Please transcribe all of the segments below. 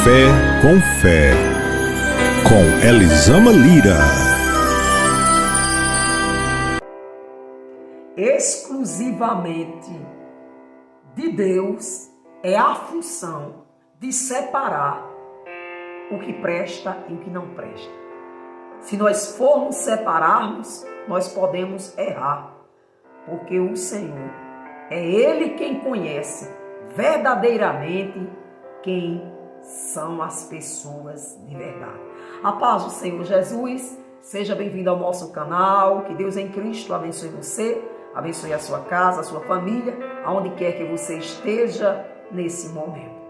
Café com Fé, com Elisama Lira. Exclusivamente de Deus é a função de separar o que presta e o que não presta. Se nós formos separarmos, nós podemos errar, porque o Senhor é Ele quem conhece verdadeiramente quem são as pessoas de verdade. A paz do Senhor Jesus, seja bem-vindo ao nosso canal, que Deus em Cristo abençoe você, abençoe a sua casa, a sua família, aonde quer que você esteja nesse momento.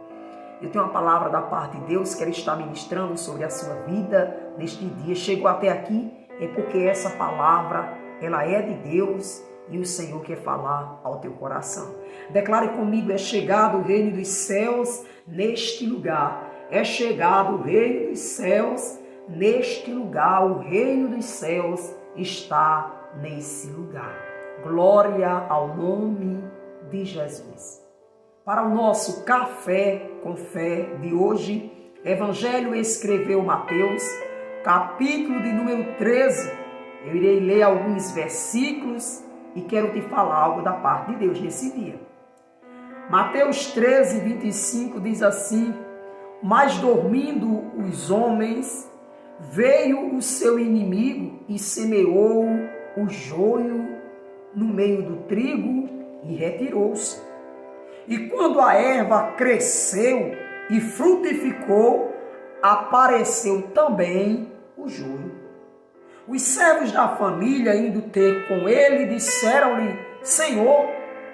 Eu tenho uma palavra da parte de Deus que Ele está ministrando sobre a sua vida neste dia. Chegou até aqui, é porque essa palavra, ela é de Deus e o Senhor quer falar ao teu coração. Declare comigo, é chegado o reino dos céus neste lugar. É chegado o reino dos céus neste lugar. O reino dos céus está nesse lugar. Glória ao nome de Jesus. Para o nosso Café com Fé de hoje, Evangelho escreveu Mateus, capítulo de número 13. Eu irei ler alguns versículos e quero te falar algo da parte de Deus nesse dia. Mateus 13, 25 diz assim: mas dormindo os homens, veio o seu inimigo e semeou o joio no meio do trigo e retirou-se. E quando a erva cresceu e frutificou, apareceu também o joio. Os servos da família, indo ter com ele, disseram-lhe: Senhor,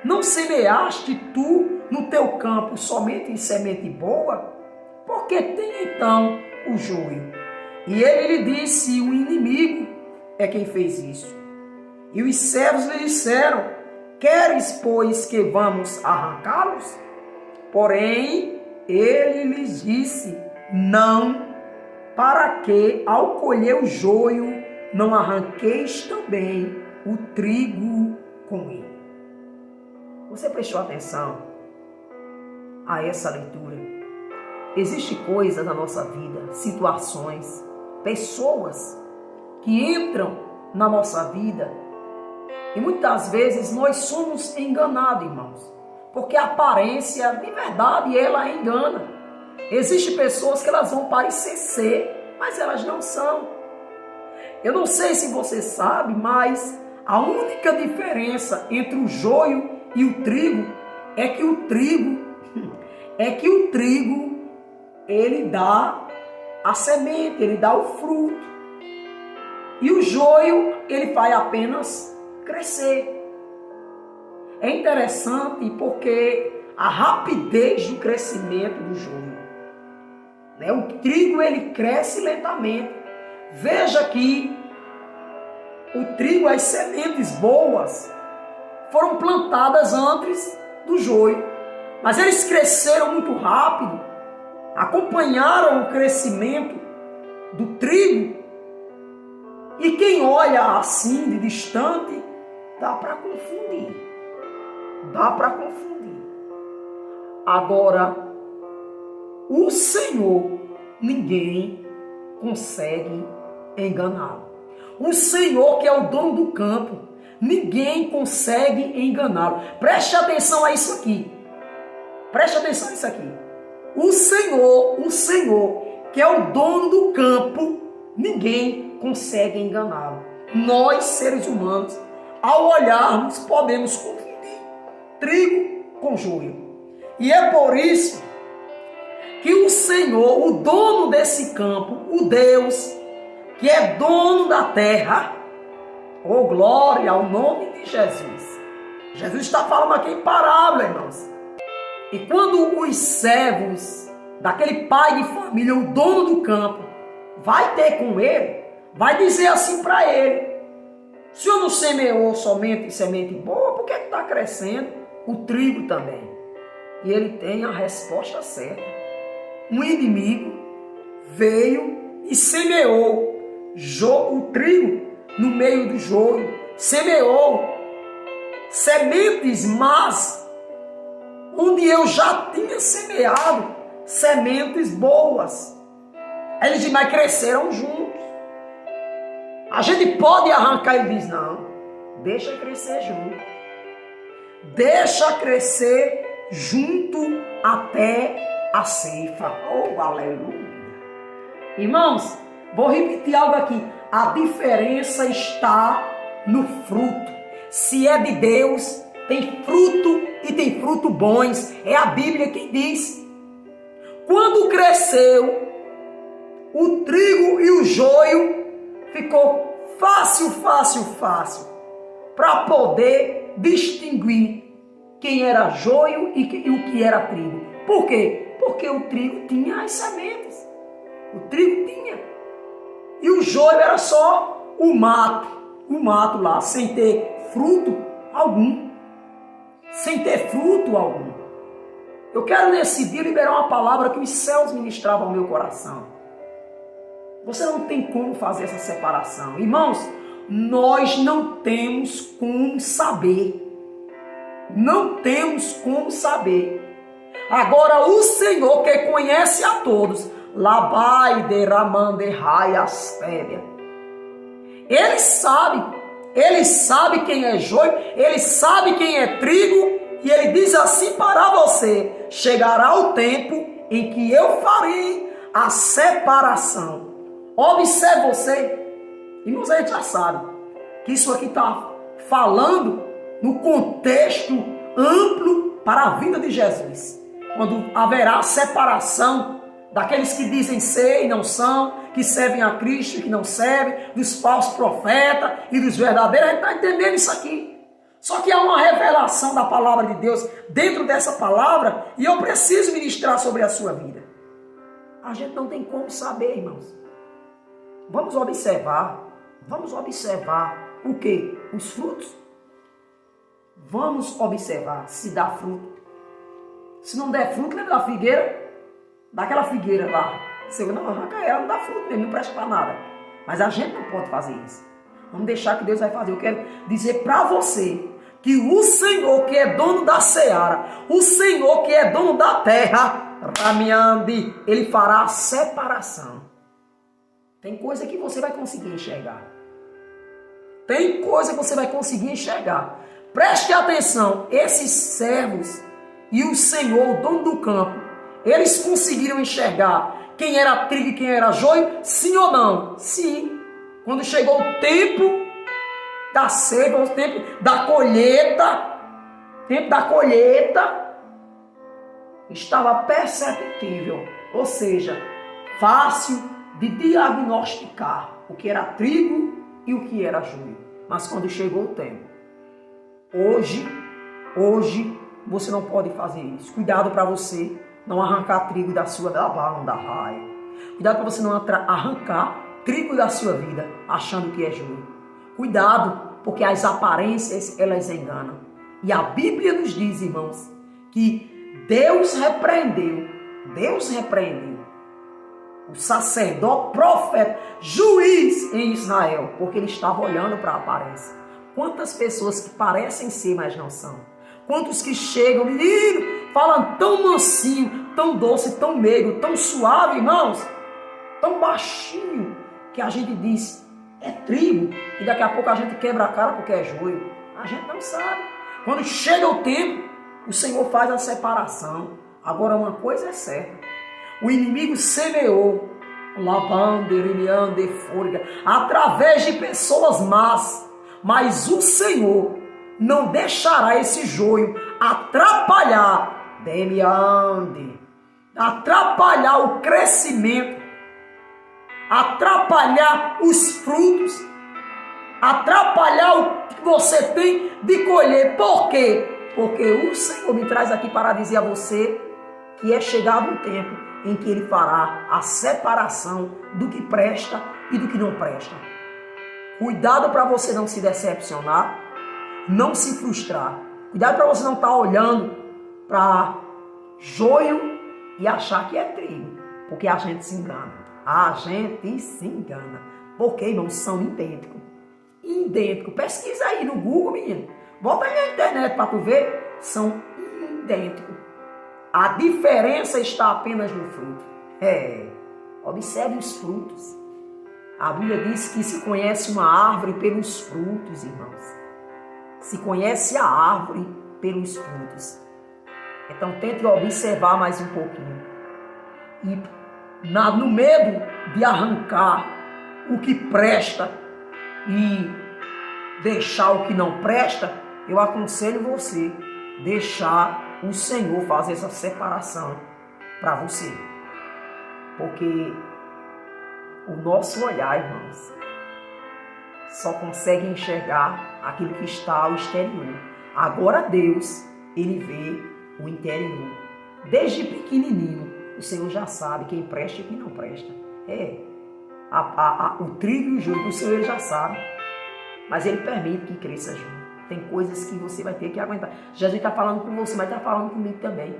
não semeaste tu no teu campo somente semente boa? Por que tem então o joio? E ele lhe disse: o inimigo é quem fez isso. E os servos lhe disseram: queres, pois, que vamos arrancá-los? Porém, ele lhes disse: não, para que, ao colher o joio, não arranqueis também o trigo com ele. Você prestou atenção a essa leitura? Existem coisas na nossa vida, situações, pessoas que entram na nossa vida e muitas vezes nós somos enganados, irmãos, porque a aparência de verdade ela engana. Existem pessoas que elas vão parecer ser, mas elas não são. Eu não sei se você sabe, mas a única diferença entre o joio e o trigo é que o trigo ele dá a semente, ele dá o fruto. E o joio ele vai apenas crescer. É interessante porque a rapidez do crescimento do joio, né? O trigo ele cresce lentamente. Veja que o trigo, as sementes boas, foram plantadas antes do joio, mas eles cresceram muito rápido, acompanharam o crescimento do trigo, e quem olha assim de distante, dá para confundir. Agora, o Senhor, ninguém consegue enganá-lo. O Senhor, que é o dono do campo, ninguém consegue enganá-lo. Preste atenção a isso aqui. O Senhor, que é o dono do campo, ninguém consegue enganá-lo. Nós, seres humanos, ao olharmos, podemos confundir trigo com joio. E é por isso que o Senhor, o dono desse campo, o Deus, que é dono da terra, oh glória ao nome de Jesus. Jesus está falando aqui em parábola, irmãos. E quando os servos daquele pai de família, o dono do campo, vai ter com ele, vai dizer assim para ele: o senhor não semeou somente semente boa, por que está crescendo o trigo também? E ele tem a resposta certa. Um inimigo veio e semeou o trigo no meio do joio, semeou sementes más, onde eu já tinha semeado sementes boas. Eles demais cresceram juntos. A gente pode arrancar, ele diz, não, deixa crescer junto. Deixa crescer junto até a ceifa. Oh, aleluia. Irmãos, vou repetir algo aqui. A diferença está no fruto. Se é de Deus, tem fruto e tem fruto bons. É a Bíblia que diz. Quando cresceu, o trigo e o joio ficou fácil para poder distinguir quem era joio e o que era trigo. Por quê? Porque o trigo tinha as sementes. O trigo tinha. E o joio era só o mato lá, sem ter fruto algum. Sem ter fruto algum. Eu quero nesse dia liberar uma palavra que os céus ministravam ao meu coração. Você não tem como fazer essa separação. Irmãos, nós não temos como saber. Não temos como saber. Agora o Senhor que conhece a todos, Labai deramande raiastéria. Ele sabe quem é joio, ele sabe quem é trigo, e ele diz assim para você: chegará o tempo em que eu farei a separação. Observe você, irmãos, a gente já sabe que isso aqui está falando no contexto amplo para a vida de Jesus. Quando haverá separação daqueles que dizem ser e não são, que servem a Cristo e que não servem, dos falsos profetas e dos verdadeiros, a gente está entendendo isso aqui. Só que há uma revelação da palavra de Deus dentro dessa palavra e eu preciso ministrar sobre a sua vida. A gente não tem como saber, irmãos. Vamos observar o quê? Os frutos. Vamos observar se dá fruto. Se não der fruto, lembra da figueira? Daquela figueira lá. Você não arranca ela, não dá fruto mesmo, não presta para nada. Mas a gente não pode fazer isso. Vamos deixar que Deus vai fazer. Eu quero dizer para você que o Senhor que é dono da seara, o Senhor que é dono da terra, Ramiande, Ele fará a separação. Tem coisa que você vai conseguir enxergar. Tem coisa que você vai conseguir enxergar. Preste atenção, esses servos e o Senhor, o dono do campo, eles conseguiram enxergar quem era trigo e quem era joio? Sim ou não? Sim. Quando chegou o tempo da ceifa, o tempo da colheita, estava perceptível, ou seja, fácil de diagnosticar o que era trigo e o que era joio. Mas quando chegou o tempo, hoje você não pode fazer isso. Cuidado para você não arrancar trigo da sua da raia. Cuidado para você não arrancar trigo da sua vida achando que é joio. Cuidado, porque as aparências elas enganam. E a Bíblia nos diz, irmãos, que Deus repreendeu o sacerdote, profeta, juiz em Israel, porque ele estava olhando para a aparência. Quantas pessoas que parecem ser, mas não são. Quantos que chegam, menino, falam tão mansinho, tão doce, tão meigo, tão suave, irmãos, tão baixinho, que a gente diz, é trigo, e daqui a pouco a gente quebra a cara porque é joio. A gente não sabe. Quando chega o tempo, o Senhor faz a separação. Agora uma coisa é certa. O inimigo semeou através de pessoas más, mas o Senhor não deixará esse joio atrapalhar o crescimento, atrapalhar os frutos, atrapalhar o que você tem de colher. Por quê? Porque o Senhor me traz aqui para dizer a você que é chegado o tempo em que Ele fará a separação do que presta e do que não presta. Cuidado para você não se decepcionar, não se frustrar. Cuidado para você não estar olhando para joio e achar que é trigo, porque a gente se engana. A gente se engana. Porque, irmãos, são idênticos. Idênticos. Pesquisa aí no Google, menino. Bota aí na internet para tu ver. São idênticos. A diferença está apenas no fruto. Observe os frutos. A Bíblia diz que se conhece uma árvore pelos frutos, irmãos. Se conhece a árvore pelos frutos. Então tente observar mais um pouquinho. E no medo de arrancar o que presta e deixar o que não presta, eu aconselho você deixar o Senhor fazer essa separação para você. Porque o nosso olhar, irmãos, só consegue enxergar aquilo que está ao exterior. Agora Deus, Ele vê o interior. Desde pequenininho, o Senhor já sabe quem presta e quem não presta. O trigo e o joio, o Senhor já sabe. Mas Ele permite que cresça junto. Tem coisas que você vai ter que aguentar. Jesus está falando com você, mas está falando comigo também.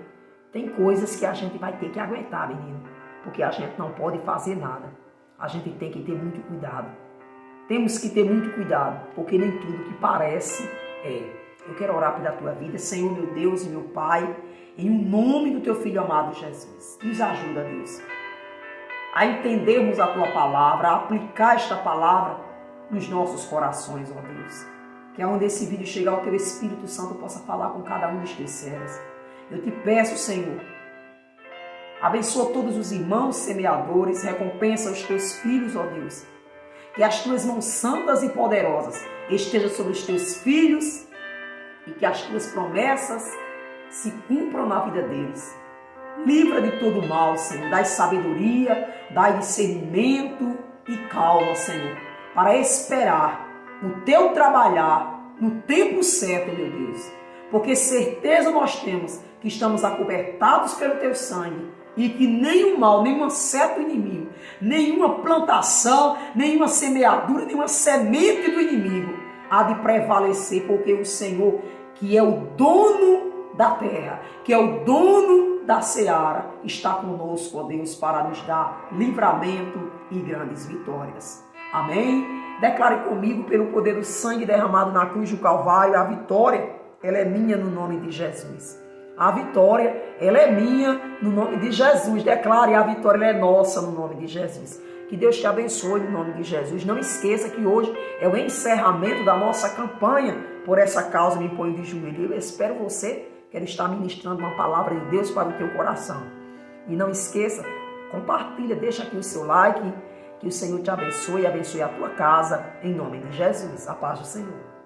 Tem coisas que a gente vai ter que aguentar, menino. Porque a gente não pode fazer nada. A gente tem que ter muito cuidado. Temos que ter muito cuidado, porque nem tudo que parece é. Eu quero orar pela tua vida, Senhor, meu Deus e meu Pai, em nome do teu Filho amado Jesus. Nos ajuda, Deus, a entendermos a tua palavra, a aplicar esta palavra nos nossos corações, ó Deus. Que aonde esse vídeo chegar, o teu Espírito Santo possa falar com cada um dos teus servos. Eu te peço, Senhor, abençoa todos os irmãos semeadores, recompensa os teus filhos, ó Deus. Que as tuas mãos santas e poderosas estejam sobre os teus filhos e que as tuas promessas se cumpram na vida deles. Livra de todo mal, Senhor. Dai sabedoria, dai discernimento e calma, Senhor, para esperar o teu trabalhar no tempo certo, meu Deus. Porque certeza nós temos que estamos acobertados pelo teu sangue e que nenhum mal, nenhuma seta do inimigo, nenhuma plantação, nenhuma semeadura, nenhuma semente do inimigo há de prevalecer, porque o Senhor, que é o dono da terra, que é o dono da seara, está conosco, ó Deus, para nos dar livramento e grandes vitórias. Amém? Declare comigo, pelo poder do sangue derramado na cruz do Calvário, a vitória, ela é minha no nome de Jesus. A vitória, ela é minha no nome de Jesus. Declare, a vitória ela é nossa no nome de Jesus. Que Deus te abençoe no nome de Jesus. Não esqueça que hoje é o encerramento da nossa campanha. Por essa causa me ponho de joelho. Eu espero você. Quero estar ministrando uma palavra de Deus para o teu coração. E não esqueça, compartilha, deixa aqui o seu like. Que o Senhor te abençoe e abençoe a tua casa. Em nome de Jesus. A paz do Senhor.